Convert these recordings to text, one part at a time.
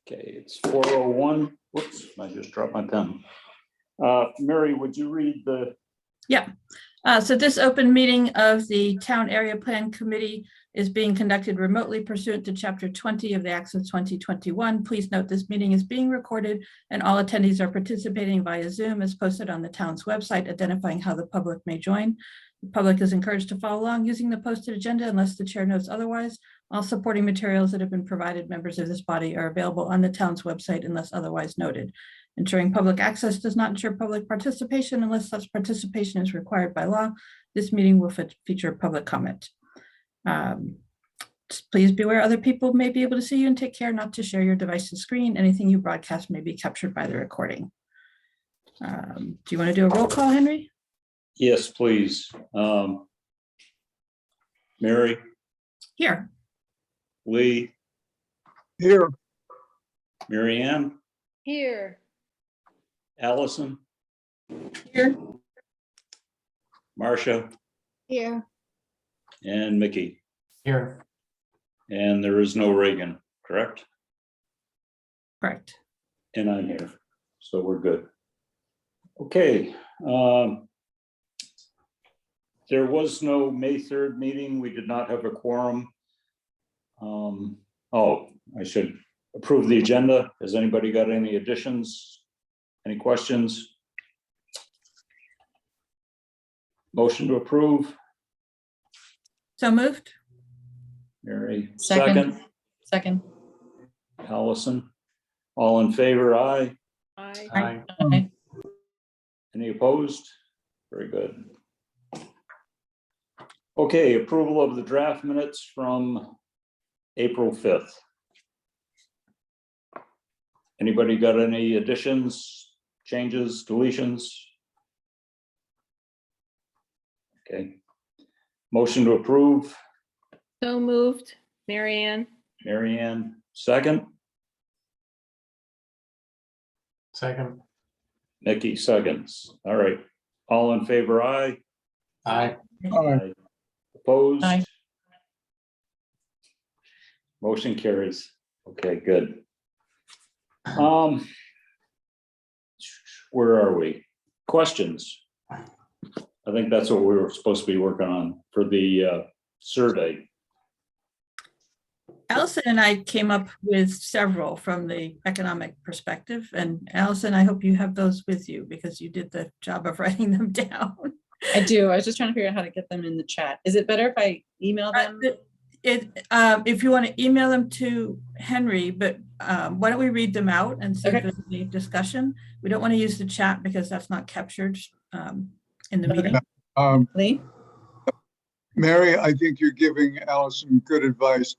Okay, it's 4:01. Whoops, I just dropped my pen. Mary, would you read the? Yeah. So this open meeting of the Town Area Plan Committee is being conducted remotely pursuant to Chapter 20 of the Acts of 2021. Please note this meeting is being recorded and all attendees are participating via Zoom as posted on the town's website, identifying how the public may join. The public is encouraged to follow along using the posted agenda unless the chair notes otherwise. All supporting materials that have been provided members of this body are available on the town's website unless otherwise noted. Ensuring public access does not ensure public participation unless such participation is required by law. This meeting will feature public comment. Please be aware other people may be able to see you and take care not to share your device's screen. Anything you broadcast may be captured by the recording. Do you want to do a roll call, Henry? Yes, please. Mary. Here. Lee. Here. Mary Ann. Here. Allison. Here. Marcia. Here. And Mickey. Here. And there is no Reagan, correct? Correct. And I'm here, so we're good. Okay. There was no May 3rd meeting. We did not have a quorum. Oh, I should approve the agenda. Has anybody got any additions? Any questions? Motion to approve. So moved. Mary, Second. second. Allison, all in favor, aye. Aye. Aye. Any opposed? Very good. Okay, approval of the draft minutes from April 5th. Anybody got any additions, changes, deletions? Okay. Motion to approve. So moved. Mary Ann. Mary Ann, second. Second. Nikki, seconds. All right. All in favor, aye. Aye. Aye. Opposed? Aye. Motion carries. Okay, good. Where are we? Questions? I think that's what we were supposed to be working on for the survey. Allison and I came up with several from the economic perspective. And Allison, I hope you have those with you because you did the job of writing them down. I do. I was just trying to figure out how to get them in the chat. Is it better if I email them? If you want to email them to Henry, but why don't we read them out and see if there's any discussion? We don't want to use the chat because that's not captured in the meeting. Lee? Mary, I think you're giving Allison good advice.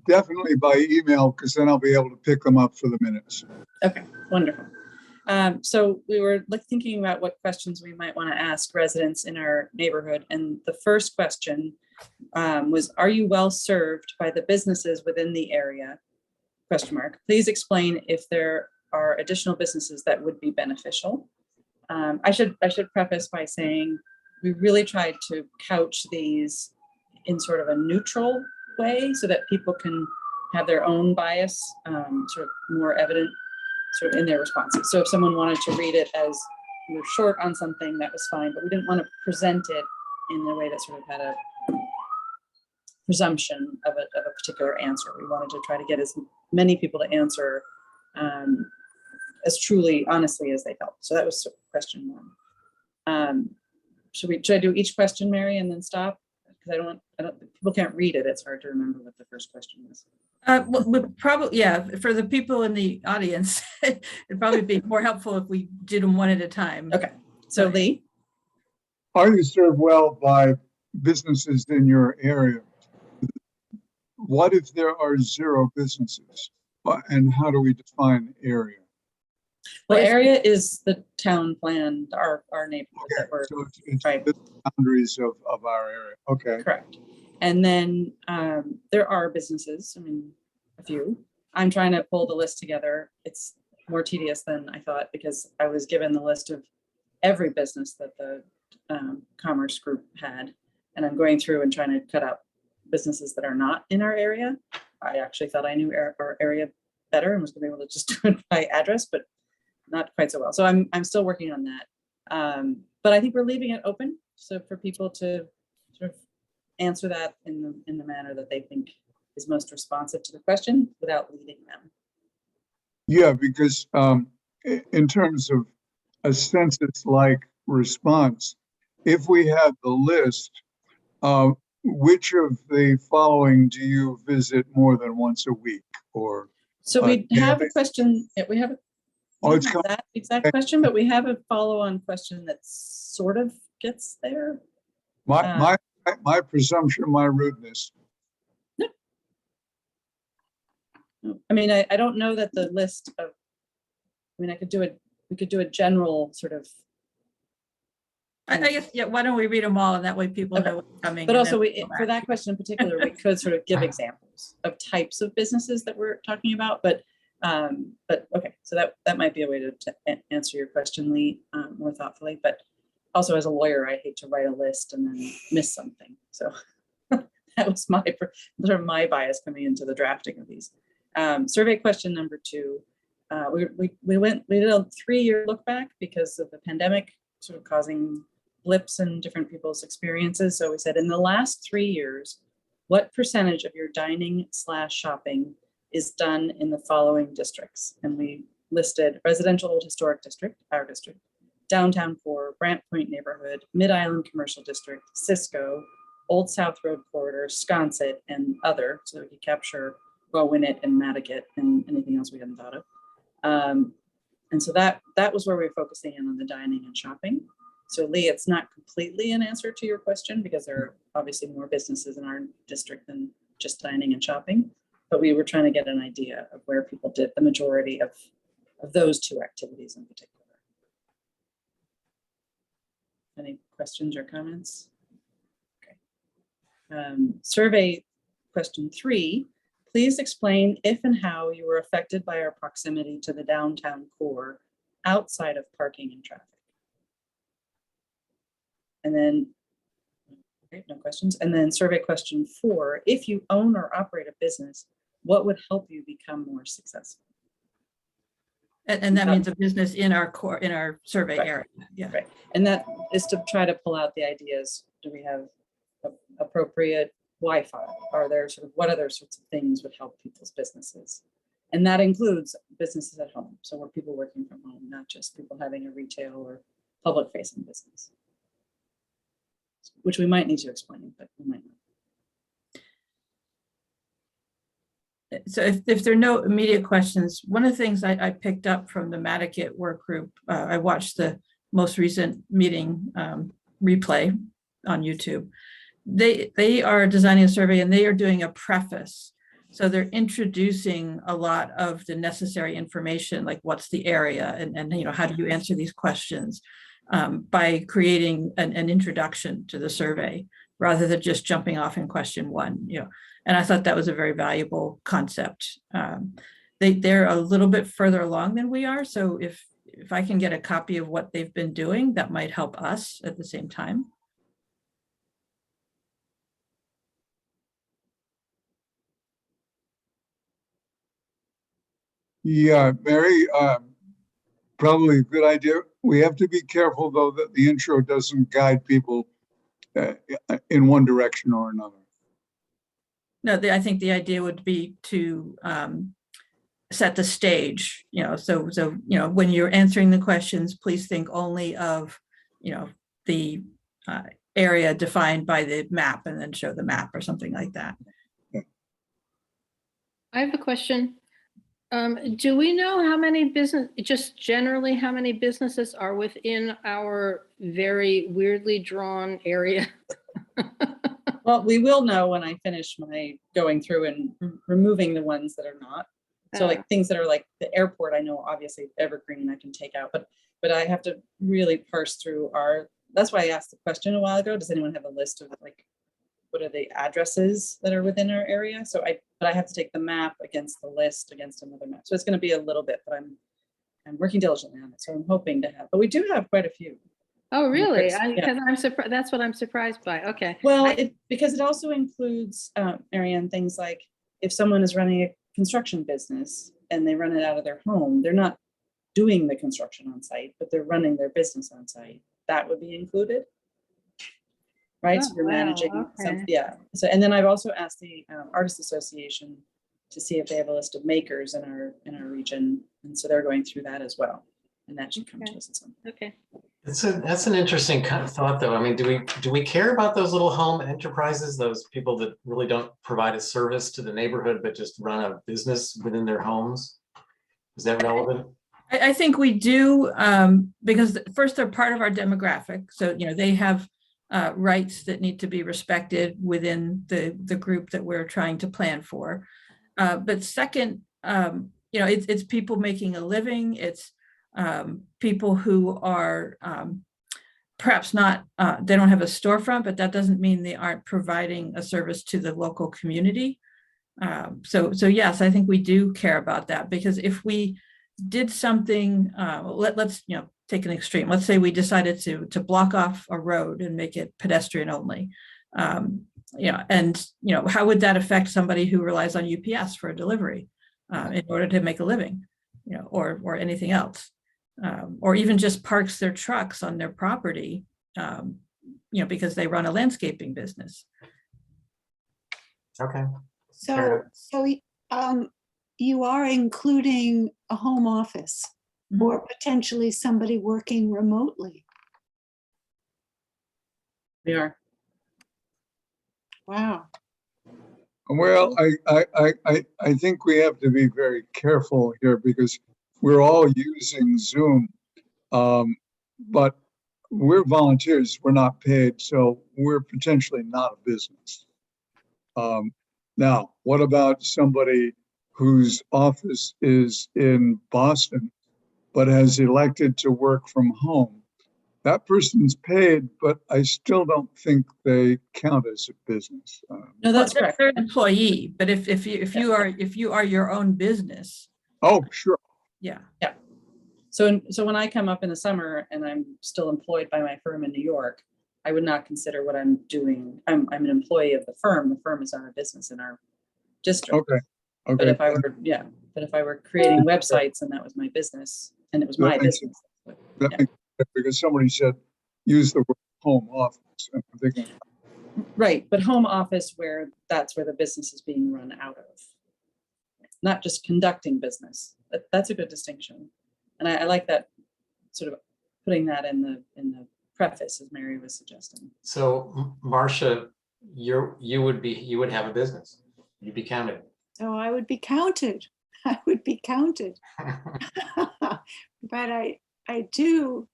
Definitely by email, because then I'll be able to pick them up for the minutes. Okay, wonderful. So we were thinking about what questions we might want to ask residents in our neighborhood. And the first question was, are you well served by the businesses within the area? Question mark. Please explain if there are additional businesses that would be beneficial. I should preface by saying we really tried to couch these in sort of a neutral way so that people can have their own bias sort of more evident sort of in their responses. So if someone wanted to read it as we're short on something, that was fine, but we didn't want to present it in a way that sort of had a presumption of a particular answer. We wanted to try to get as many people to answer as truly, honestly as they felt. So that was question one. Should I do each question, Mary, and then stop? Because I don't, people can't read it. It's hard to remember what the first question was. Probably, yeah, for the people in the audience, it'd probably be more helpful if we did them one at a time. Okay, so Lee? Are you served well by businesses in your area? What if there are 0 businesses? And how do we define area? Well, area is the town plan, our neighborhood that we're, So it's right. the boundaries of our area. Okay. Correct. And then there are businesses, I mean, a few. I'm trying to pull the list together. It's more tedious than I thought because I was given the list of every business that the Commerce Group had. And I'm going through and trying to cut out businesses that are not in our area. I actually thought I knew our area better and was gonna be able to just do it by address, but not quite so well. So I'm still working on that. But I think we're leaving it open, so for people to sort of answer that in the manner that they think is most responsive to the question without leading them. Yeah, because in terms of a census-like response, if we had the list, which of the following do you visit more than once a week? Or So we yeah, have a question, yeah, we have Oh, it's that exact question, but we have a follow-on question that sort of gets there. my presumption, my rudeness. I mean, I don't know that the list of, I mean, we could do a general sort of, I guess, yeah, why don't we read them all and that way people Okay. know what's coming. but and also then go for back. that question in particular, we could sort of give examples of types of businesses that we're talking about, but okay, so that might be a way to answer your question, Lee, more thoughtfully, but also as a lawyer, I hate to write a list and then miss something. So that was sort of my bias coming into the drafting of these. Survey question number 2. We did a 3-year look back because of the pandemic sort of causing blips in different people's experiences. So we said, in the last 3 years, what percentage of your dining/shopping is done in the following districts? And we listed residential old historic district, our district, downtown core, Brant Point neighborhood, Mid-Island commercial district, Cisco, Old South Road corridor, Sconset, and other, so we could capture Winnet and Mattigat and anything else we hadn't thought of. And so that was where we were focusing in on the dining and shopping. So Lee, it's not completely an answer to your question because there are obviously more businesses in our district than just dining and shopping, but we were trying to get an idea of where people did the majority of those 2 activities in particular. Any questions or comments? Okay. Survey question 3. Please explain if and how you were affected by our proximity to the downtown core outside of parking and traffic. And then, okay, no questions. And then survey question 4, if you own or operate a business, what would help you become more successful? And that means a business in our core, in our survey Right. area. Yeah. Right. And that is to try to pull out the ideas. Do we have appropriate Wi-Fi? Are there sort of, what other sorts of things would help people's businesses? And that includes businesses at home. So we're people working from home, not just people having a retail or public facing business, which we might need to explain, but we might not. So if there are no immediate questions, one of the things I picked up from the Mattigat work group, I watched the most recent meeting replay on YouTube. They are designing a survey and they are doing a preface. So they're introducing a lot of the necessary information, like what's the area and you know, how do you answer these questions by creating an introduction to the survey rather than just jumping off in question 1, you know. And I thought that was a very valuable concept. They're a little bit further along than we are. So if I can get a copy of what they've been doing, that might help us at the same time. Yeah, Mary, probably a good idea. We have to be careful, though, that the intro doesn't guide people in one direction or another. No, I think the idea would be to set the stage, you know, so you know, when you're answering the questions, please think only of, you know, the area defined by the map and then show the map or something like that. I have a question. Do we know how many just generally how many businesses are within our very weirdly drawn area? Well, we will know when I finish my going through and removing the ones that are not. So like things that are like the airport, I know obviously evergreen I can take out, but I have to really parse through that's why I asked the question a while ago. Does anyone have a list of like, what are the addresses that are within our area? So but I have to take the map against the list against another map. So it's going to be a little bit, but I'm working diligently on it. So I'm hoping to have, but we do have quite a few. Oh, really? Yeah. Because I'm surprised. That's what I'm surprised by. Okay. Well, because it also includes, Marianne, things like if someone is running a construction business and they run it out of their home, they're not doing the construction on site, but they're running their business on site, that would be included. Right, so Oh, you're wow, managing some, okay. yeah. So, and then I've also asked the Artists Association to see if they have a list of makers in our region, and so they're going through that as well. And that should come to Okay. us at some. Okay. That's an interesting kind of thought, though. I mean, do we care about those little home enterprises, those people that really don't provide a service to the neighborhood, but just run a business within their homes? Is that relevant? I think we do, because first, they're part of our demographic. So, they have rights that need to be respected within the group that we're trying to plan for. But second, it's people making a living. It's people who are perhaps not, they don't have a storefront, but that doesn't mean they aren't providing a service to the local community. So yes, I think we do care about that, because if we did something, let's take an extreme. Let's say we decided to block off a road and make it pedestrian only. And how would that affect somebody who relies on UPS for a delivery in order to make a living, or anything else, or even just parks their trucks on their property, because they run a landscaping business. Okay. So, you are including a home office Mhm. or potentially somebody working remotely. We are. Wow. Well, I think we have to be very careful here because we're all using Zoom. But we're volunteers, we're not paid, so we're potentially not a business. Now, what about somebody whose office is in Boston, but has elected to work from home? That person's paid, but I still don't think they count as a business. No, that's Well, correct. they're an employee, but if you are your own business, Oh, sure. yeah. So when I come up in the summer and I'm still employed by my firm in New York, I would not consider what I'm doing. I'm an employee of the firm. The firm is not a business in our district. Okay. But Okay. if I were creating websites and that was my business and it was my That makes business. That Yeah. makes sense, because somebody said, use the word home office. And I'm thinking, Right, but home office that's where the business is being run out of. Not just conducting business. That's a good distinction. And I like that, sort of putting that in the preface, as Mary was suggesting. So Marcia, you would have a business. You'd be counted. So I would be counted. I would be counted. But I do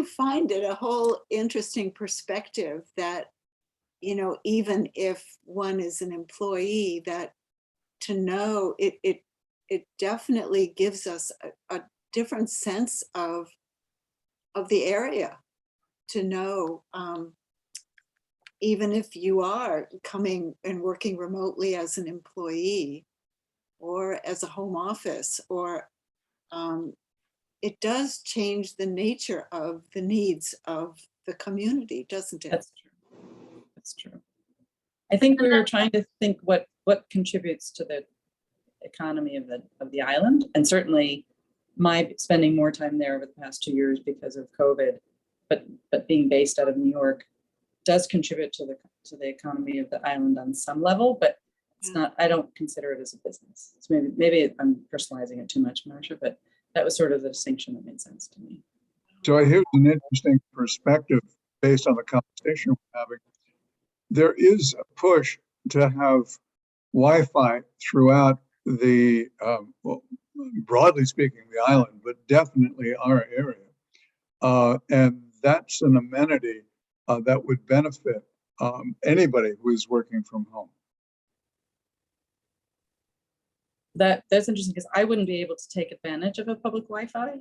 find it a whole interesting perspective that, even if one is an employee, that to know it definitely gives us a different sense of the area, to know, even if you are coming and working remotely as an employee or as a home office, or it does change the nature of the needs of the community, doesn't it? That's true. That's true. I think we were trying to think what contributes to the economy of the island, and certainly my spending more time there over the past 2 years because of COVID, but being based out of New York does contribute to the economy of the island on some level, but it's not. I don't consider it as a business. So maybe I'm personalizing it too much, Marcia, but that was sort of the distinction that made sense to me. so here's an interesting perspective based on the conversation we're having. There is a push to have Wi-Fi throughout the, well, broadly speaking, the island, but definitely our area. And that's an amenity that would benefit anybody who is working from home. That's interesting because I wouldn't be able to take advantage of a public Wi-Fi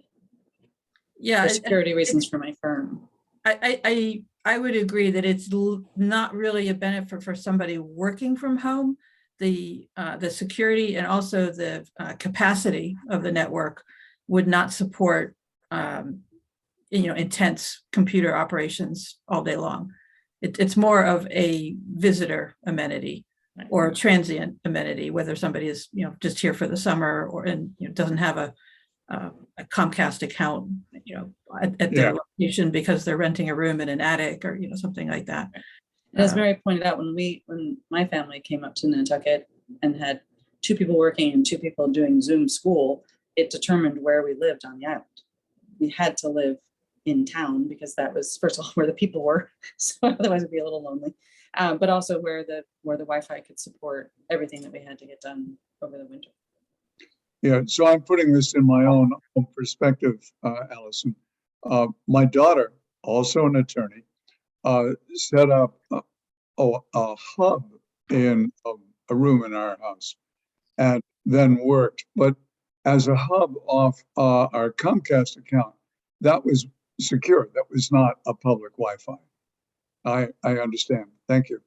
Yeah. for security reasons for my firm. I would agree that it's not really a benefit for somebody working from home. The security and also the capacity of the network would not support intense computer operations all day long. It's more of a visitor amenity or a transient amenity, whether somebody is, just here for the summer or, and, doesn't have a Comcast account, at their location because they're renting a room in an attic or, something like that. And as Mary pointed out, when my family came up to Nantucket and had 2 people working and 2 people doing Zoom school, it determined where we lived on the island. We had to live in town because that was, first of all, where the people were. So otherwise it'd be a little lonely. But also where the Wi-Fi could support everything that we had to get done over the winter. Yeah, so I'm putting this in my own perspective, Allison. My daughter, also an attorney, set up a hub in a room in our house and then worked. But as a hub off our Comcast account, that was secure. That was not a public Wi-Fi. I understand. Thank you.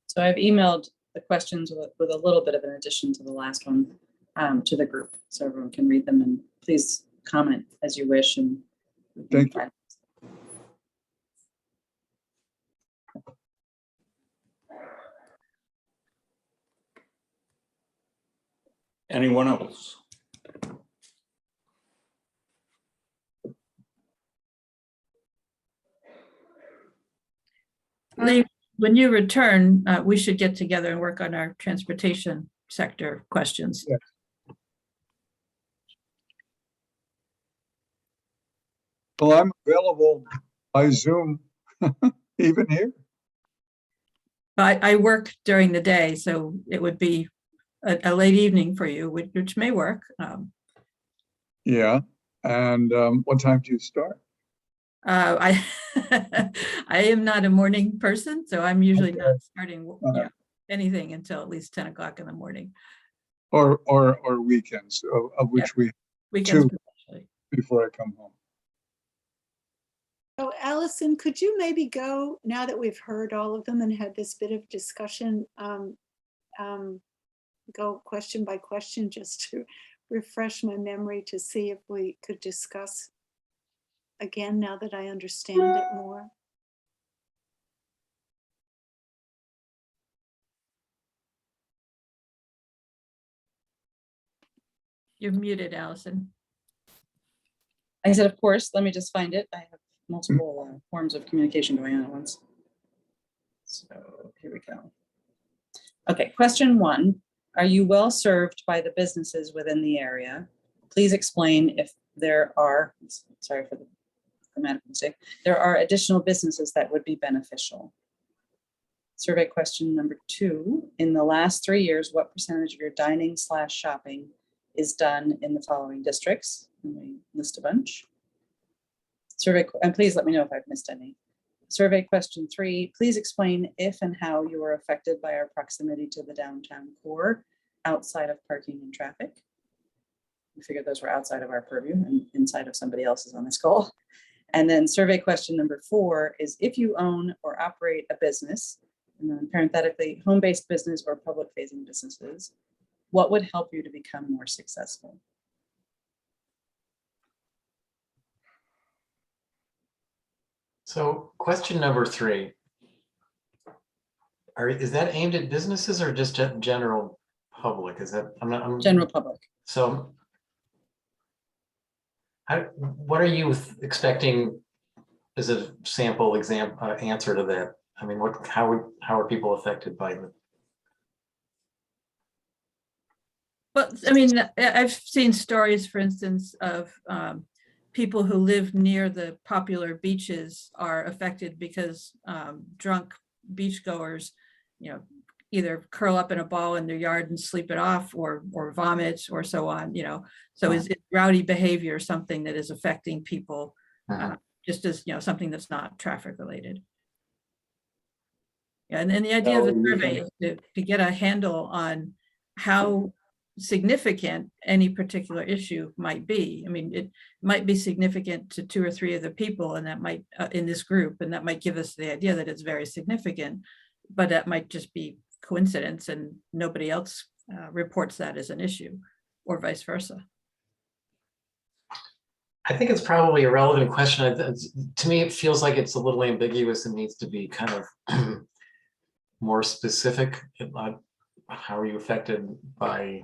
So I've emailed the questions with a little bit of an addition to the last one to the group, so everyone can read them, and please comment as you wish. And Thank you. Anyone else? Lee, when you return, we should get together and work on our transportation sector questions. Yeah. Well, I'm available by Zoom, even here. I work during the day, so it would be a late evening for you, which may work. Yeah. And what time do you start? I I am not a morning person, so I'm usually Okay. not starting anything until at least 10 o'clock in the morning. Or weekends, of which we Weekends, Two. potentially. before I come home. So Allison, could you maybe go, now that we've heard all of them and had this bit of discussion, go question by question just to refresh my memory to see if we could discuss again now that I understand it more? You're muted, Allison. I said, of course, let me just find it. I have multiple forms of communication going on at once. So here we go. Okay, question 1. Are you well served by the businesses within the area? Please explain if there are, sorry for the grammatical mistake, there are additional businesses that would be beneficial. Survey question number 2. In the last 3 years, what percentage of your dining/shopping is done in the following districts? And we list a bunch. Survey, and please let me know if I've missed any. Survey question 3, please explain if and how you are affected by our proximity to the downtown core outside of parking and traffic. We figured those were outside of our purview and inside of somebody else's on this call. And then survey question number 4 is if you own or operate a business, and then parenthetically, home-based business or public-facing businesses, what would help you to become more successful? So question number 3. Is that aimed at businesses or just general public? Is that, I'm General public. So what are you expecting as a sample answer to that? I mean, how are people affected by it? Well, I mean, I've seen stories, for instance, of people who live near the popular beaches are affected because drunk beachgoers, either curl up in a ball in their yard and sleep it off or vomit or so on, So is rowdy behavior something that is affecting people just as, something that's not traffic related? Yeah, and the idea of the survey is to get a handle on how significant any particular issue might be. I mean, it might be significant to 2 or 3 of the people, and that might in this group, and that might give us the idea that it's very significant, but that might just be coincidence and nobody else reports that as an issue, or vice versa. I think it's probably a relevant question. To me, it feels like it's a little ambiguous and needs to be kind of more specific. How are you affected by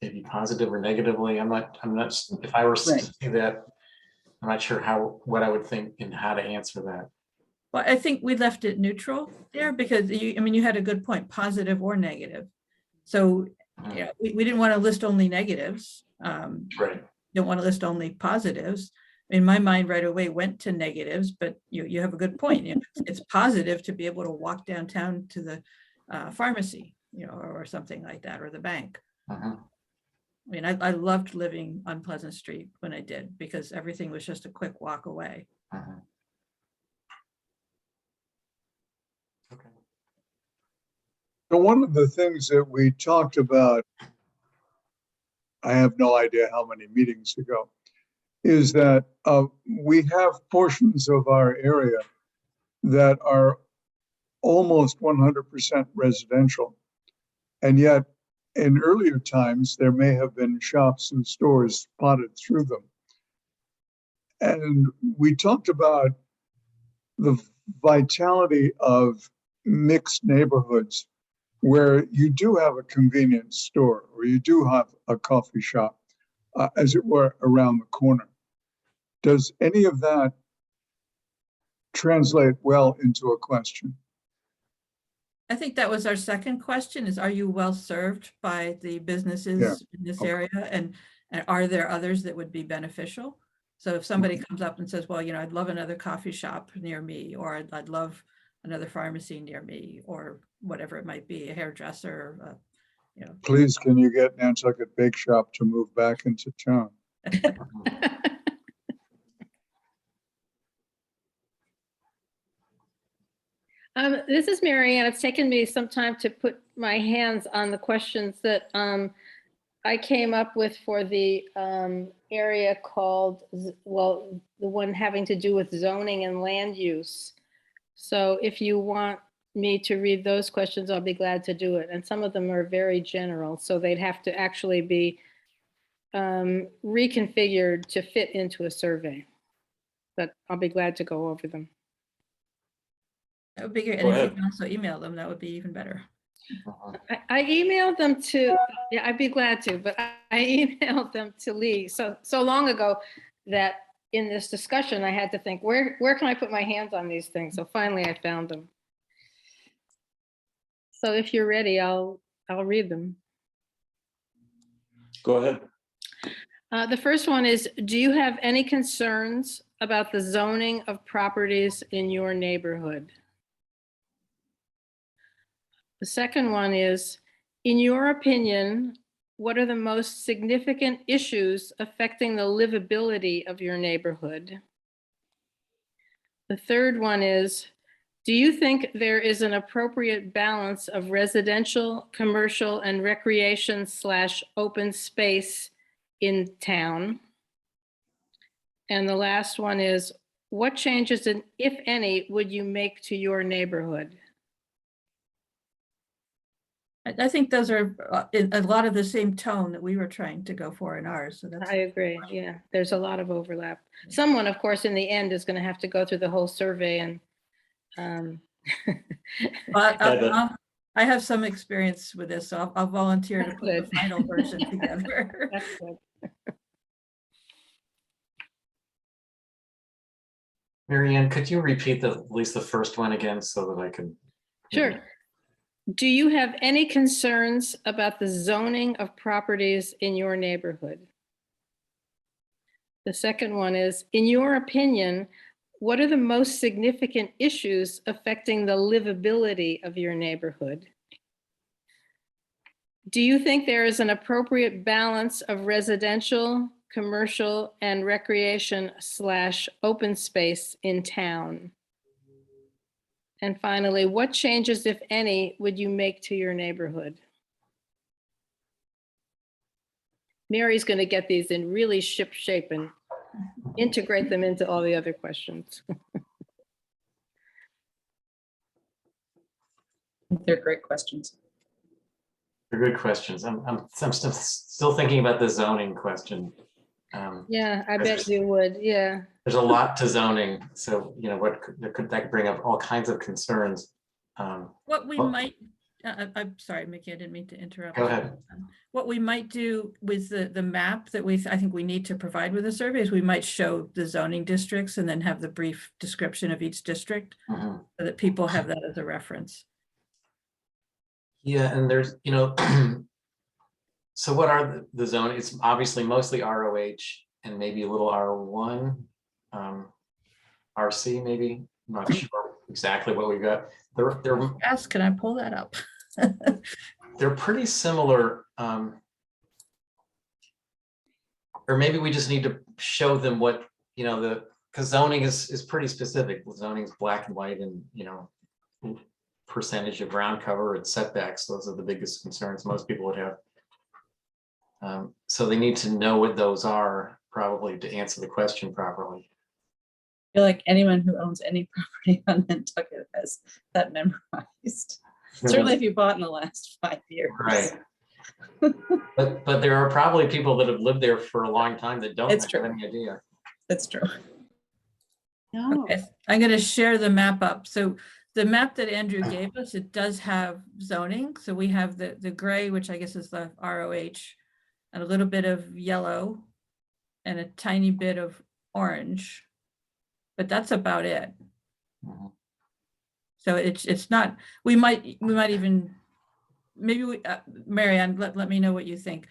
maybe positive or negatively? I'm not, if I were to Right. see that, I'm not sure what I would think and how to answer that. Well, I think we left it neutral there because you had a good point, positive or negative. So, we didn't want to list only negatives. Right. Don't want to list only positives. In my mind right away went to negatives, but you have a good point. It's positive to be able to walk downtown to the pharmacy, or something like that, or the bank. Mhm. I mean, I loved living on Pleasant Street when I did, because everything was just a quick walk away. Mhm. Okay. So one of the things that we talked about, I have no idea how many meetings ago, is that we have portions of our area that are almost 100% residential. And yet, in earlier times, there may have been shops and stores spotted through them. And we talked about the vitality of mixed neighborhoods where you do have a convenience store or you do have a coffee shop, as it were, around the corner. Does any of that translate well into a question? I think that was our second question is, are you well served by the businesses in this Okay. area? And are there others that would be beneficial? So if somebody comes up and says, well, I'd love another coffee shop near me, or I'd love another pharmacy near me, or whatever it might be, a hairdresser, Please, can you get Nantucket Bake Shop to move back into town? This is Mary Ann. It's taken me some time to put my hands on the questions that I came up with for the area called, well, the one having to do with zoning and land use. So if you want me to read those questions, I'll be glad to do it. And some of them are very general, so they'd have to actually be reconfigured to fit into a survey. But I'll be glad to go over them. that would be great. Go And if you ahead. can also email them, that would be even better. I emailed them to, yeah, I'd be glad to, but I emailed them to Lee so long ago that in this discussion, I had to think, where can I put my hands on these things? So finally I found them. So if you're ready, I'll read them. Go ahead. The first one is, do you have any concerns about the zoning of properties in your neighborhood? The second one is, in your opinion, what are the most significant issues affecting the livability of your neighborhood? The third one is, do you think there is an appropriate balance of residential, commercial, and recreation / open space in town? And the last one is, what changes, if any, would you make to your neighborhood? I think those are a lot of the same tone that we were trying to go for in ours. So that's, I agree. Yeah, there's a lot of overlap. Someone, of course, in the end is going to have to go through the whole survey and but Yeah, I have some experience with this, so I'll volunteer to That's put the good. final version together. that's good. Mary Ann, could you repeat at least the first one again so that I can? Sure. Do you have any concerns about the zoning of properties in your neighborhood? The second one is, in your opinion, what are the most significant issues affecting the livability of your neighborhood? Do you think there is an appropriate balance of residential, commercial, and recreation / open space in town? And finally, what changes, if any, would you make to your neighborhood? Mary's going to get these in really ship shape and integrate them into all the other questions. They're great questions. They're good questions. I'm still thinking about the zoning question. Yeah, I bet you would, yeah. There's a lot to zoning, so, you know, that could bring up all kinds of concerns. What we Well- might, I'm sorry, Mickey, I didn't mean to interrupt. Go you. ahead. What we might do with the map that I think we need to provide with the survey is we might show the zoning districts and then have the brief description of each district Mhm. so that people have that as a reference. Yeah, and there's, you know, so what are the zoning? It's obviously mostly ROH and maybe a little R1, RC maybe. I'm not sure exactly what we've got. They're Ask, can I pull that up? they're pretty similar. Or maybe we just need to show them what, you know, because zoning is pretty specific. Zoning is black and white and, you know, percentage of ground cover and setbacks. Those are the biggest concerns most people would have. So they need to know what those are probably to answer the question properly. I feel like anyone who owns any property on Nantucket has that memorized. Certainly if you bought in the last 5 years. Right. But there are probably people that have lived there for a long time that don't It's have true. any idea. That's true. No, Okay, I'm going to share the map up. So the map that Andrew gave us, it does have zoning. So we have the gray, which I guess is the ROH, and a little bit of yellow and a tiny bit of orange. But that's about it. Mhm. So it's not, we might even, maybe Marianne, let me know what you think.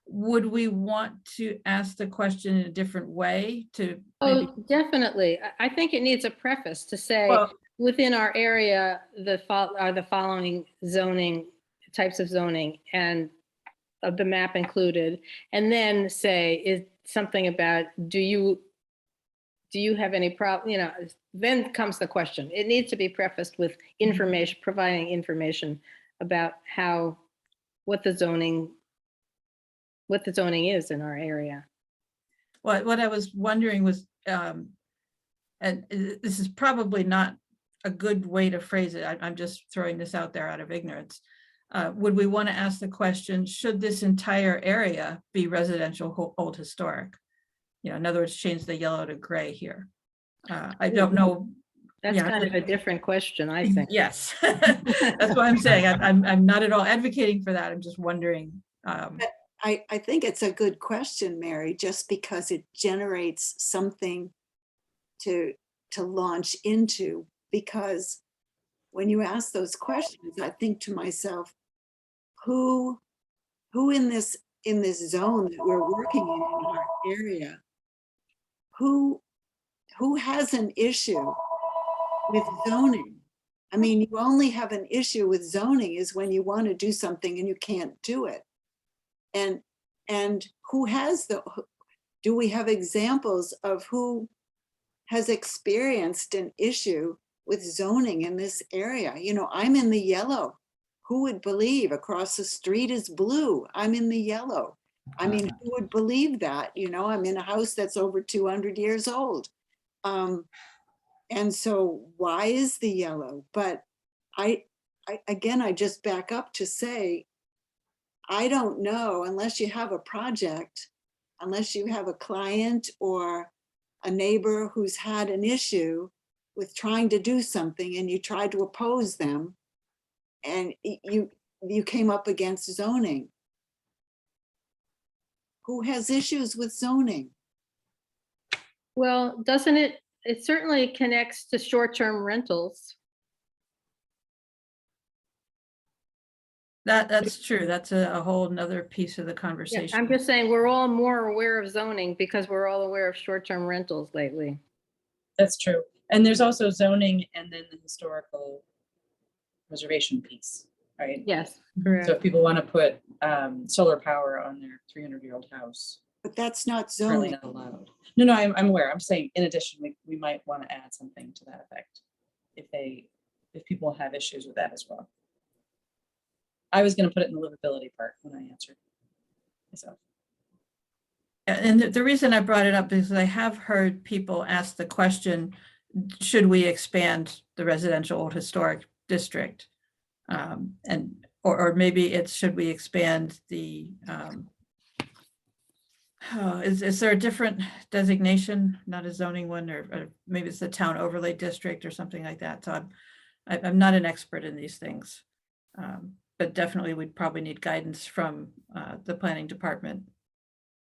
Would we want to ask the question in a different way to maybe? Oh, definitely. I think it needs a preface to say, Well, within our area, are the following zoning, types of zoning, and of the map included, and then say, is something about, do you have any problem, you know, then comes the question. It needs to be prefaced with information, providing information about what the zoning is in our area. what I was wondering was, and this is probably not a good way to phrase it. I'm just throwing this out there out of ignorance. Would we want to ask the question, should this entire area be residential old historic? You know, in other words, change the yellow to gray here. I don't know. That's Yeah, kind of a different question, I think. Yes, that's what I'm saying. I'm not at all advocating for that. I'm just wondering. I think it's a good question, Mary, just because it generates something to launch into. Because when you ask those questions, I think to myself, who in this zone that we're working in our area, who has an issue with zoning? I mean, you only have an issue with zoning is when you want to do something and you can't do it. And who has do we have examples of who has experienced an issue with zoning in this area? You know, I'm in the yellow. Who would believe across the street is blue? I'm in the yellow. I mean, who would believe that? You know, I'm in a house that's over 200 years old. And so why is the yellow? But I just back up to say, I don't know, unless you have a project, unless you have a client or a neighbor who's had an issue with trying to do something and you tried to oppose them and you came up against zoning. Who has issues with zoning? Well, doesn't it certainly connects to short-term rentals. That's true. That's a whole nother piece of the Yeah, conversation. I'm just saying we're all more aware of zoning because we're all aware of short-term rentals lately. That's true. And there's also zoning and then the historical preservation piece, right? Yes, So correct. if people want to put solar power on their 300-year-old house, But that's not currently zoning. not allowed. No, I'm aware. I'm saying in addition, we might want to add something to that effect if people have issues with that as well. I was going to put it in the livability part when I answered myself. And the reason I brought it up is I have heard people ask the question, should we expand the residential old historic district? Or maybe it's, should we expand the Is there a different designation, not a zoning one, or maybe it's the town overlay district or something like that? So I'm not an expert in these things. But definitely we'd probably need guidance from the planning department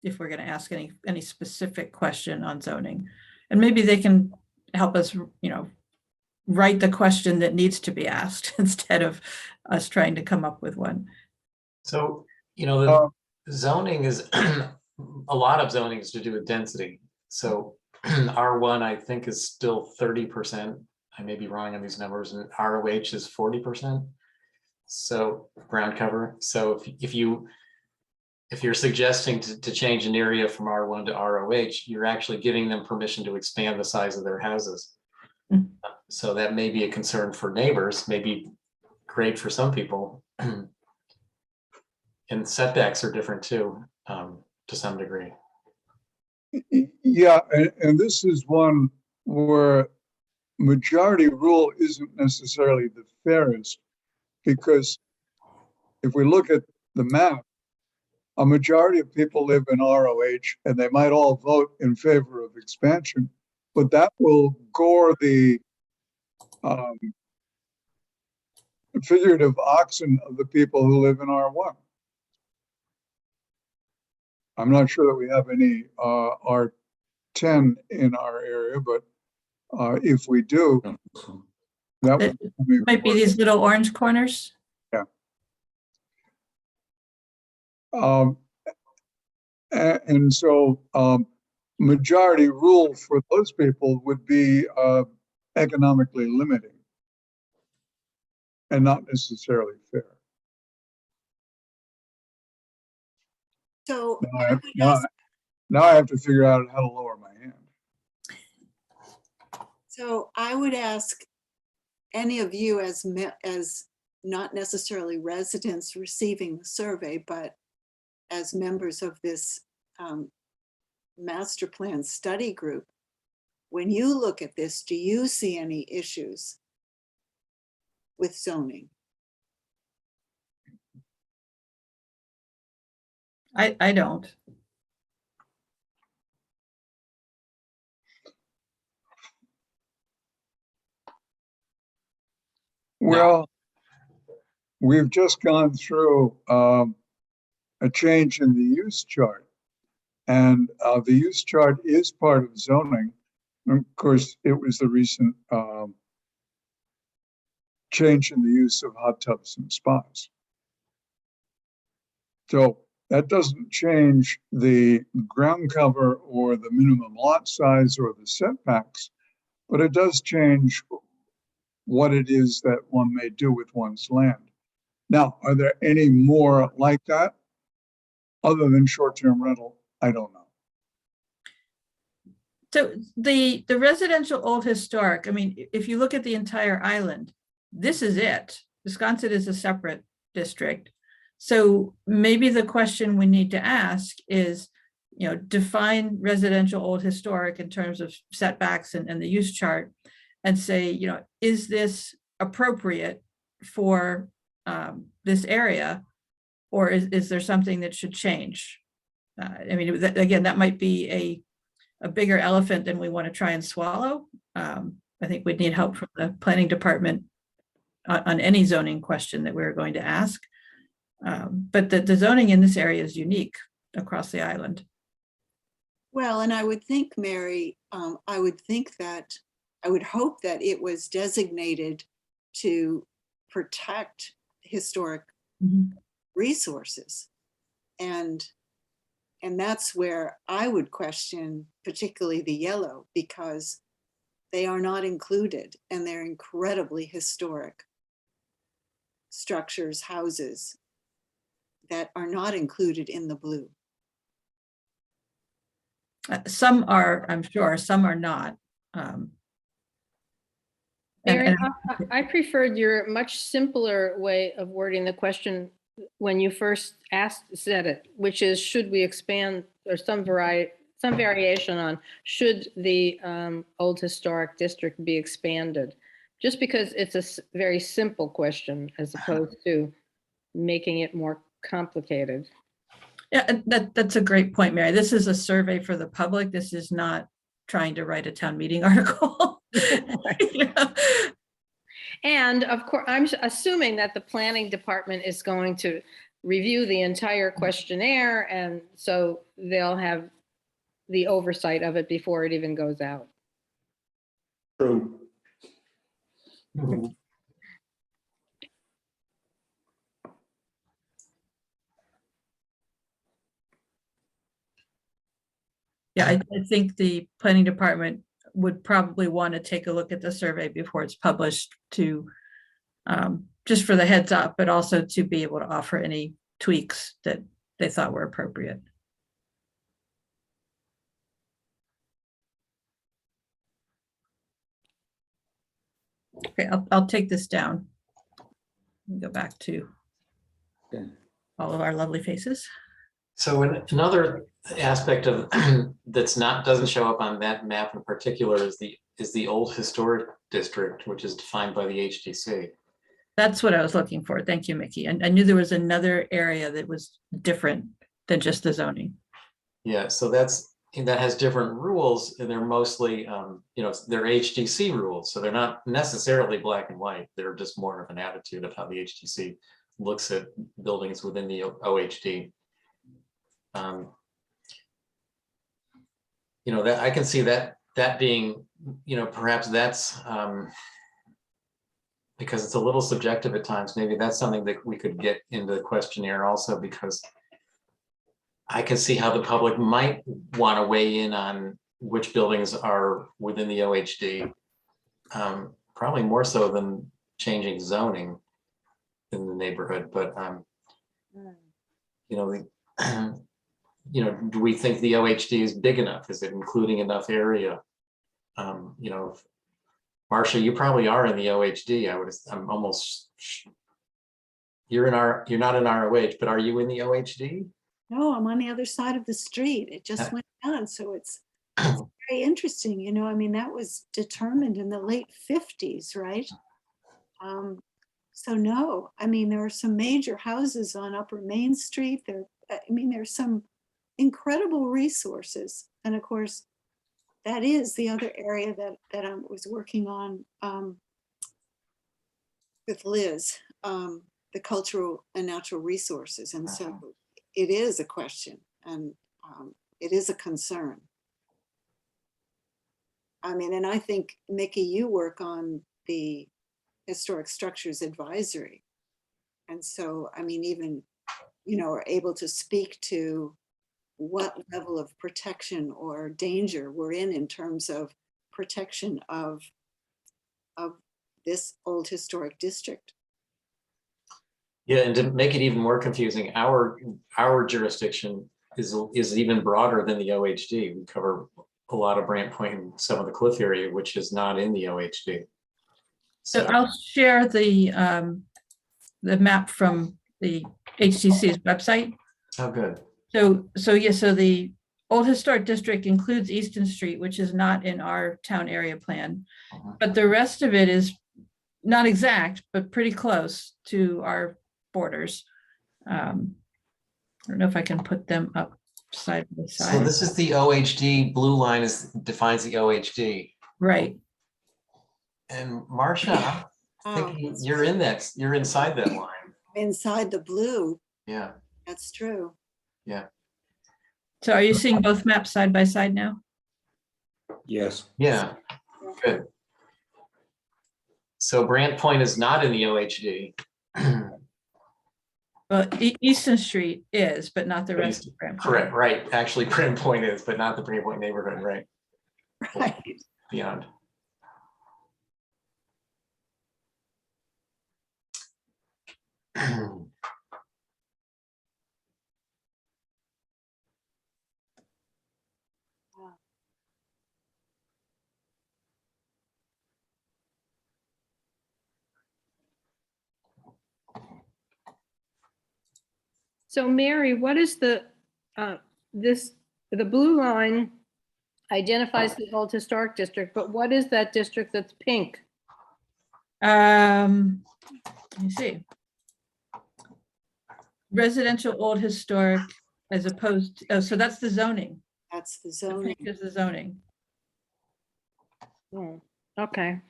if we're going to ask any specific question on zoning. And maybe they can help us, write the question that needs to be asked instead of us trying to come up with one. So, the zoning is, a lot of zoning is to do with density. So R1, I think, is still 30%. I may be wrong on these numbers, and ROH is 40%. So ground cover. So if you're suggesting to change an area from R1 to ROH, you're actually giving them permission to expand the size of their houses. Mm. So that may be a concern for neighbors, maybe great for some people. And setbacks are different too, to some degree. Yeah, and this is one where majority rule isn't necessarily the fairest, because if we look at the map, a majority of people live in ROH and they might all vote in favor of expansion, but that will gore the figurative oxen of the people who live in R1. I'm not sure that we have any R10 in our area, but if we do, that would Might be these little orange corners. And so majority rule for those people would be economically limiting and not necessarily fair. So Now I I, would now, ask- now I have to figure out how to lower my hand. So I would ask any of you as not necessarily residents receiving the survey, but as members of this master plan study group, when you look at this, do you see any issues with zoning? I don't. Well, we've just gone through a change in the use chart, and the use chart is part of zoning. And of course, it was the recent change in the use of hot tubs and spas. So that doesn't change the ground cover or the minimum lot size or the setbacks, but it does change what it is that one may do with one's land. Now, are there any more like that other than short-term rental? I don't know. So the residential old historic, I mean, if you look at the entire island, this is it. Wisconsin is a separate district. So maybe the question we need to ask is, define residential old historic in terms of setbacks and the use chart, and say, is this appropriate for this area, or is there something that should change? I mean, again, that might be a bigger elephant than we want to try and swallow. I think we'd need help from the planning department on any zoning question that we're going to ask. But the zoning in this area is unique across the island. Well, and I would think, Mary, I would hope that it was designated to protect historic resources. And that's where I would question particularly the yellow, because they are not included, and they're incredibly historic structures, houses that are not included in the blue. Some are, I'm sure, some are not. Mary, I preferred your much simpler way of wording the question when you first said it, which is, should we expand, or some variation on, should the old historic district be expanded? Just because it's a very simple question as opposed to making it more complicated. Yeah, that's a great point, Mary. This is a survey for the public. This is not trying to write a town meeting article. You know? And of course, I'm assuming that the planning department is going to review the entire questionnaire, and so they'll have the oversight of it before it even goes out. True. Yeah, I think the planning department would probably want to take a look at the survey before it's published to just for the heads up, but also to be able to offer any tweaks that they thought were appropriate. Okay, I'll take this down. Go back to Okay. all of our lovely faces. So another aspect of doesn't show up on that map in particular is the old historic district, which is defined by the HDC. That's what I was looking for. Thank you, Mickey. And I knew there was another area that was different than just the zoning. Yeah, so that has different rules, and they're mostly they're HDC rules, so they're not necessarily black and white. They're just more of an attitude of how the HDC looks at buildings within the OHD. That I can see that being, perhaps that's because it's a little subjective at times. Maybe that's something that we could get into the questionnaire also, because I can see how the public might want to weigh in on which buildings are within the OHD, probably more so than changing zoning in the neighborhood. But do we think the OHD is big enough? Is it including enough area? Marcia, you probably are in the OHD. I'm almost, you're not in ROH, but are you in the OHD? No, I'm on the other side of the street. It just went down. So it's very interesting. I mean, that was determined in the late 50s, right? So no, I mean, there are some major houses on Upper Main Street. There's some incredible resources. And of course, that is the other area that I was working on with Liz, the cultural and natural resources. And so it is a question, and it is a concern. I mean, and I think, Mickey, you work on the Historic Structures Advisory. And so, I mean, even, are able to speak to what level of protection or danger we're in terms of protection of this old historic district. Yeah, and to make it even more confusing, our jurisdiction is even broader than the OHD. We cover a lot of Brant Point and some of the Cliff area, which is not in the OHD. So I'll share the map from the HTC's website. Oh, good. So the Old Historic District includes Easton Street, which is not in our town area plan, but the rest of it is not exact, but pretty close to our borders. I don't know if I can put them up side by side. So this is the OHD. Blue line defines the OHD. Right. And Marcia, I'm thinking you're inside that line. Inside the blue. Yeah. That's true. Yeah. So are you seeing both maps side by side now? Yes. Yeah. Good. So Brant Point is not in the OHD. Well, Easton Street is, but not the rest of Brant Point. Correct, right. Actually, Brant Point is, but not the Brant Point neighborhood, right? Right. Beyond. So Mary, what is the blue line identifies the old historic district, but what is that district that's pink? Let me see. Residential old historic as opposed, to, oh, so that's the zoning. That's the The zoning. pink is the zoning. Hmm, okay.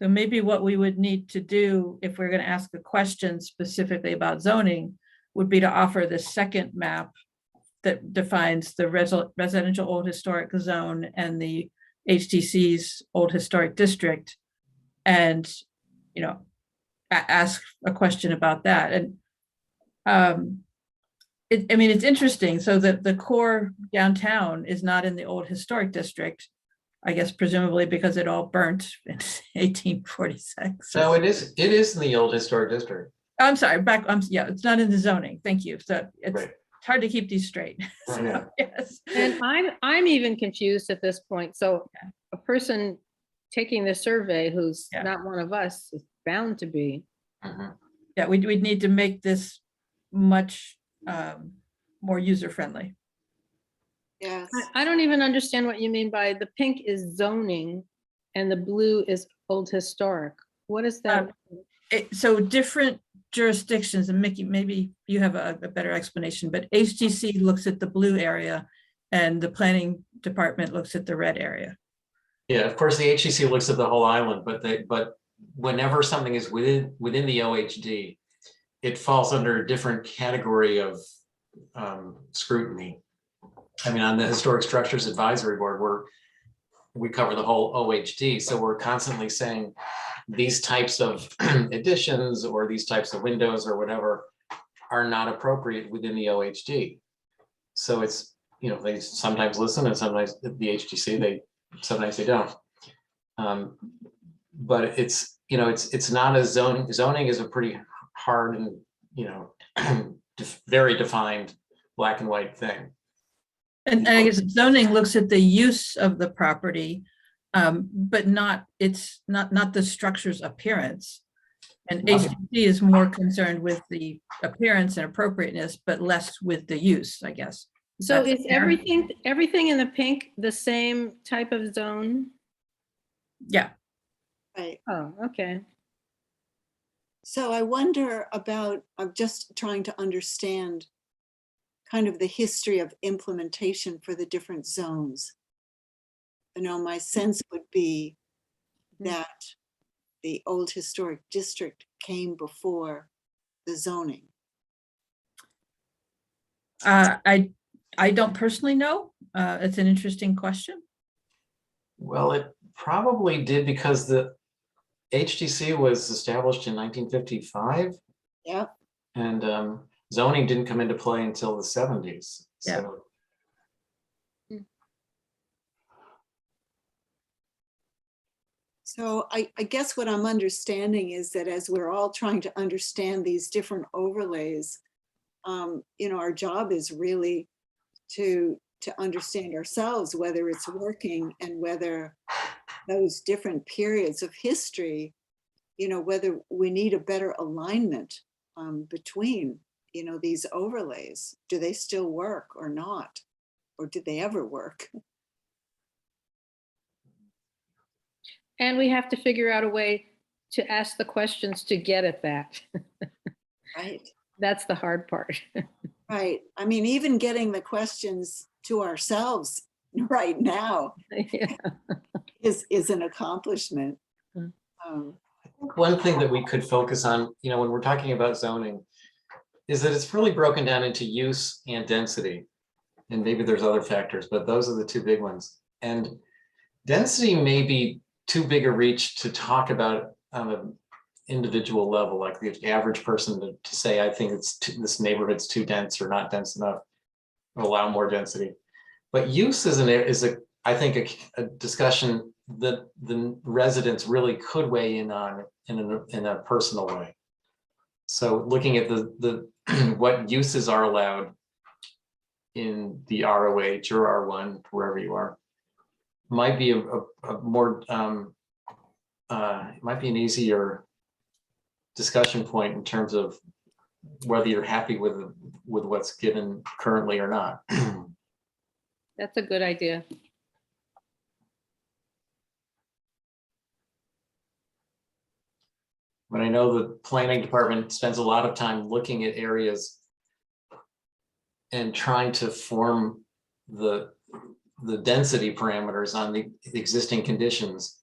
So maybe what we would need to do if we're going to ask a question specifically about zoning would be to offer the second map that defines the residential old historic zone and the HDC's old historic district. And, you know, ask a question about that. And I mean, it's interesting. So that the core downtown is not in the old historic district, I guess presumably because it all burnt in 1846. No, it is in the old historic district. I'm sorry, yeah, it's not in the zoning. Thank you. So it's Right. hard to keep these straight. Oh, So, yeah. yes. And I'm even confused at this point. So a person taking the survey who's Yeah. not one of us is bound to be. Mhm. Yeah, we'd need to make this much more user-friendly. Yes. I don't even understand what you mean by the pink is zoning and the blue is old historic. What is that? So different jurisdictions, and Mickey, maybe you have a better explanation, but HDC looks at the blue area and the planning department looks at the red area. Yeah, of course, the HCC looks at the whole island, but whenever something is within the OHD, it falls under a different category of scrutiny. I mean, on the Historic Structures Advisory Board, we cover the whole OHD, so we're constantly saying these types of additions or these types of windows or whatever are not appropriate within the OHD. So it's, you know, they sometimes listen and sometimes the HDC, sometimes they don't. But it's, you know, it's not a zoning. Zoning is a pretty hard and, you know, very defined black and white thing. And I guess zoning looks at the use of the property, but it's not the structure's appearance. And HDC is more concerned with the appearance and appropriateness, but less with the use, I guess. So That's is fair. everything in the pink the same type of zone? Yeah. Right. Oh, okay. So I wonder about, I'm just trying to understand kind of the history of implementation for the different zones. You know, my sense would be that the old historic district came before the zoning. I don't personally know. It's an interesting question. Well, it probably did because the HDC was established in 1955. Yeah. And zoning didn't come into play until the 70s. Yeah. So So I guess what I'm understanding is that as we're all trying to understand these different overlays, you know, our job is really to understand ourselves, whether it's working and whether those different periods of history, you know, whether we need a better alignment between, you know, these overlays. Do they still work or not? Or did they ever work? And we have to figure out a way to ask the questions to get at that. Right. That's the hard part. Right. I mean, even getting the questions to ourselves right now Yeah. is an accomplishment. Mm. I think one thing that we could focus on, you know, when we're talking about zoning, is that it's really broken down into use and density. And maybe there's other factors, but those are the two big ones. And density may be too big a reach to talk about on an individual level, like the average person to say, I think this neighborhood's too dense or not dense enough, or allow more density. But use I think a discussion that the residents really could weigh in on in a personal way. So looking at the what uses are allowed in the ROH or R1, wherever you are, might be a more might be an easier discussion point in terms of whether you're happy with what's given currently or not. That's a good idea. But I know the planning department spends a lot of time looking at areas and trying to form the density parameters on the existing conditions,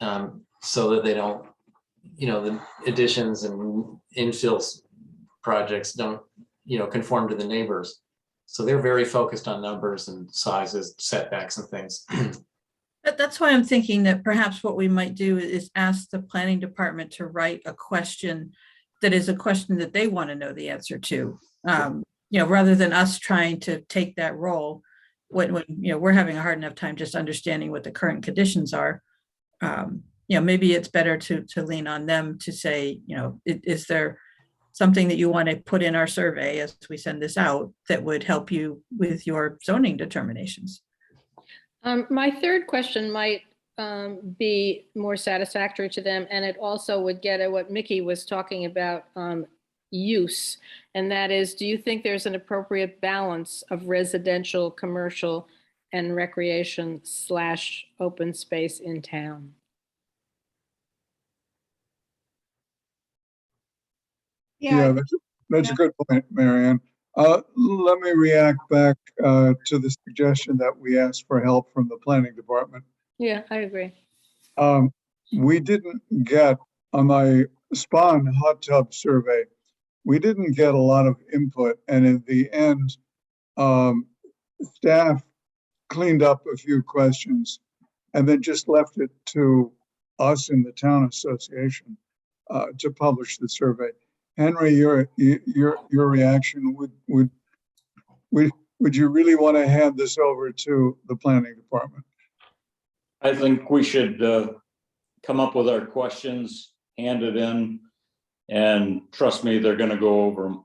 so that they don't, the additions and infills projects don't, conform to the neighbors. So they're very focused on numbers and sizes, setbacks and things. That's why I'm thinking that perhaps what we might do is ask the planning department to write a question that is a question that they want to know the answer to. Rather than us trying to take that role when we're having a hard enough time just understanding what the current conditions are. Maybe it's better to lean on them to say, is there something that you want to put in our survey as we send this out that would help you with your zoning determinations? My third question might be more satisfactory to them, and it also would get at what Mickey was talking about, use. And that is, do you think there's an appropriate balance of residential, commercial, and recreation / open space in town? Yeah, that's a good point, Marianne. Let me react back to the suggestion that we asked for help from the planning department. Yeah, I agree. We didn't get, on my Spawn hot tub survey, we didn't get a lot of input. And in the end, staff cleaned up a few questions and then just left it to us in the town association to publish the survey. Henry, your reaction, would you really want to hand this over to the planning department? I think we should come up with our questions, hand it in, and trust me, they're going to go over them.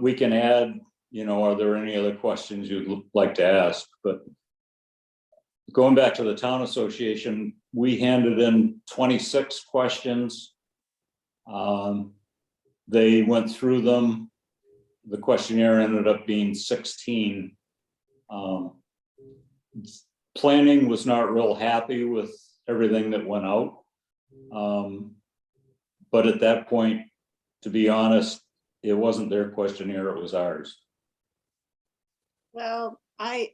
We can add, are there any other questions you'd like to ask? But going back to the town association, we handed in 26 questions. They went through them. The questionnaire ended up being 16. Planning was not real happy with everything that went out. But at that point, to be honest, it wasn't their questionnaire, it was ours. Well, I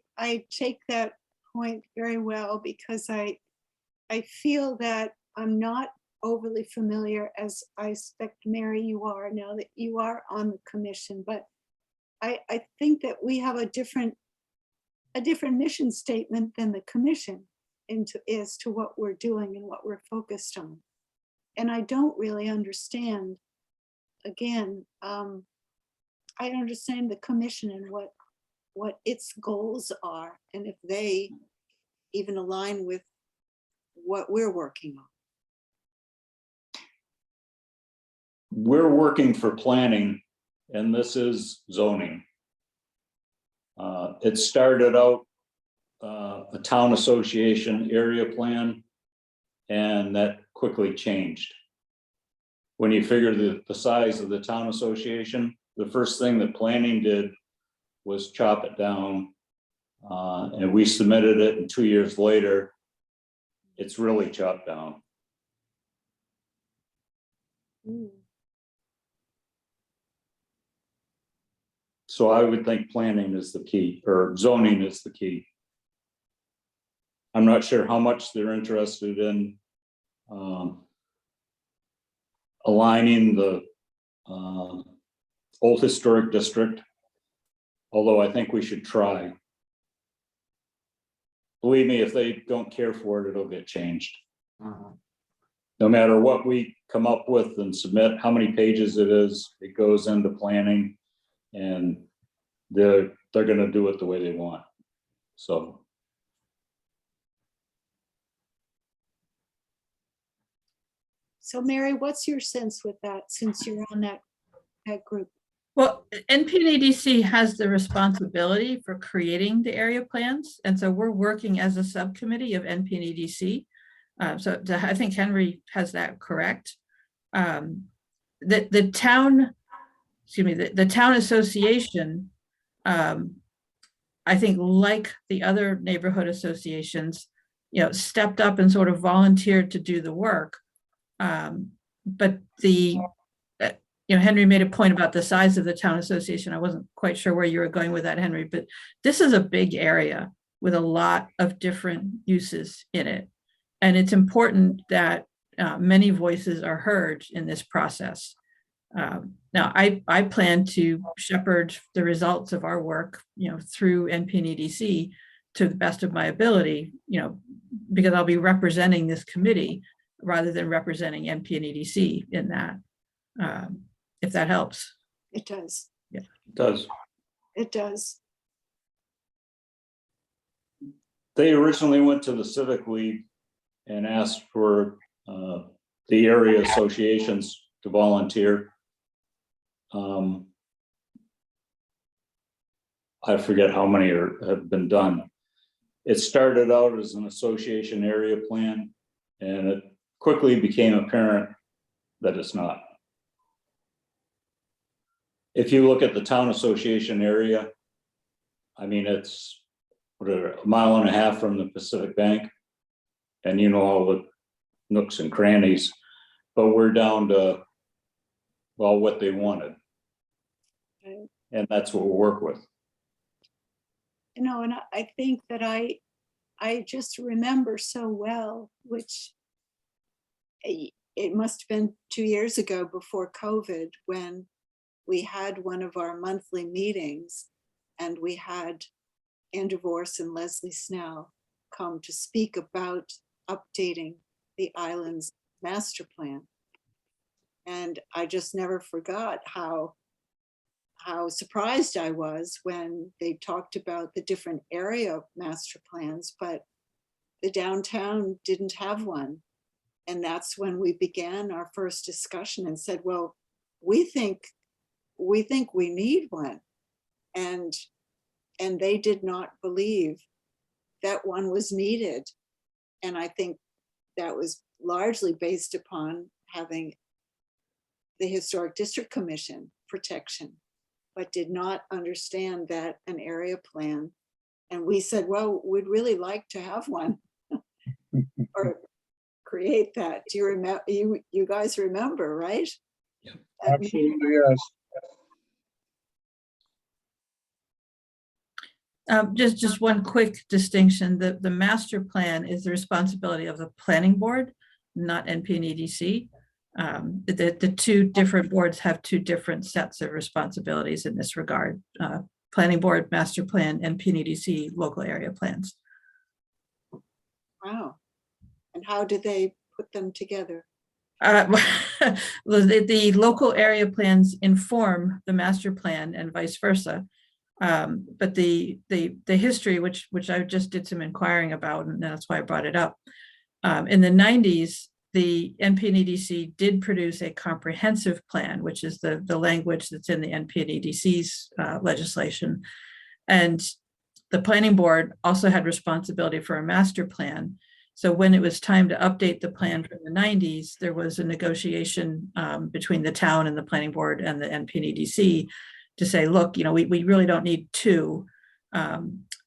take that point very well, because I feel that I'm not overly familiar, as I expect, Mary, you are, now that you are on the commission, but I think that we have a different mission statement than the commission as to what we're doing and what we're focused on. And I don't really understand, again, I understand the commission and what its goals are, and if they even align with what we're working on. We're working for planning, and this is zoning. It started out a town association area plan, and that quickly changed. When you figure the size of the town association, the first thing that planning did was chop it down, and we submitted it, and 2 years later, it's really chopped down. So I would think planning is the key, or zoning is the key. I'm not sure how much they're interested in aligning the old historic district, although I think we should try. Believe me, if they don't care for it, it'll get changed. No matter what we come up with and submit, how many pages it is, it goes into planning, and they're going to do it the way they want. So Mary, what's your sense with that, since you're on that group? Well, NPNEDC has the responsibility for creating the area plans. And so we're working as a subcommittee of NPNEDC. So I think Henry has that correct. The town association, I think, like the other neighborhood associations, stepped up and sort of volunteered to do the work. But the, Henry made a point about the size of the town association. I wasn't quite sure where you were going with that, Henry, but this is a big area with a lot of different uses in it. And it's important that many voices are heard in this process. Now, I plan to shepherd the results of our work, through NPNEDC to the best of my ability, because I'll be representing this committee rather than representing NPNEDC in that, if that helps. It does. It does. It does. They originally went to the Civic League and asked for the area associations to volunteer. I forget how many have been done. It started out as an association area plan, and it quickly became apparent that it's not. If you look at the town association area, I mean, it's a mile and a half from the Pacific Bank, and all the nooks and crannies, but we're down to, well, what they wanted. Right. And that's what we'll work with. And I think that I just remember so well, which it must have been 2 years ago before COVID, when we had one of our monthly meetings and we had Andrew Vorse and Leslie Snell come to speak about updating the island's master plan. And I just never forgot how surprised I was when they talked about the different area master plans, but the downtown didn't have one. And that's when we began our first discussion and said, well, we think we need one. And they did not believe that one was needed. And I think that was largely based upon having the Historic District Commission protection, but did not understand that an area plan. And we said, well, we'd really like to have one or create that. Do you remember? You guys remember, right? Yeah. Absolutely, yes. Just one quick distinction. The master plan is the responsibility of the planning board, not NPNEDC. The two different boards have two different sets of responsibilities in this regard. Planning board, master plan, NPNEDC, local area plans. Wow. And how did they put them together? The local area plans inform the master plan and vice versa. But the history, which I just did some inquiring about, and that's why I brought it up. In the 90s, the NPNEDC did produce a comprehensive plan, which is the language that's in the NPNEDC's legislation. And the planning board also had responsibility for a master plan. So when it was time to update the plan from the 90s, there was a negotiation between the town and the planning board and the NPNEDC to say, look, we really don't need two.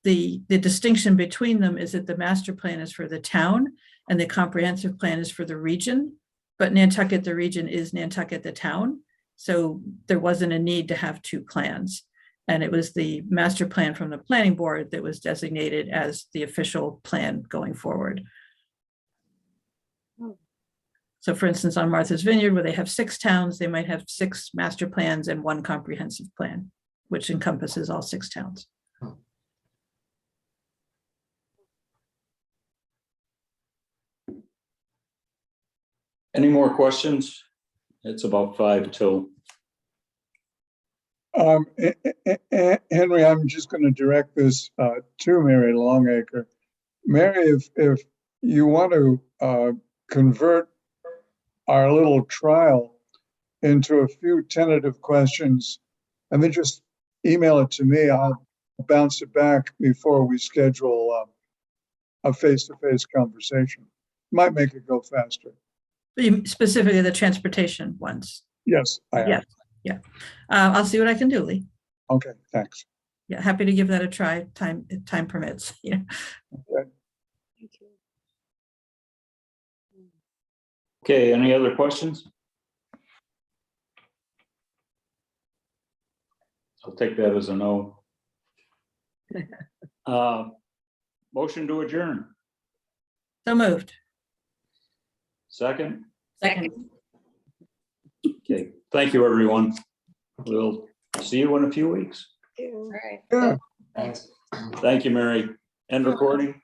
The distinction between them is that the master plan is for the town and the comprehensive plan is for the region, but Nantucket, the region, is Nantucket, the town. So there wasn't a need to have two plans. And it was the master plan from the planning board that was designated as the official plan going forward. So for instance, on Martha's Vineyard, where they have 6 towns, they might have 6 master plans and 1 comprehensive plan, which encompasses all 6 towns. Any more questions? It's about 5 till. Henry, I'm just going to direct this to Mary Longacre. Mary, if you want to convert our little trial into a few tentative questions and then just email it to me, I'll bounce it back before we schedule a face-to-face conversation. Might make it go faster. Specifically the transportation ones. Yes, I am. Yeah. I'll see what I can do, Lee. Okay, thanks. Yeah, happy to give that a try. Time permits. Okay. Thank you. Okay, any other questions? I'll take that as a no. Motion to adjourn. So moved. Second. Second. Okay, thank you, everyone. We'll see you in a few weeks. Yeah. All right. Yeah. Thanks. Thank you, Mary. End recording.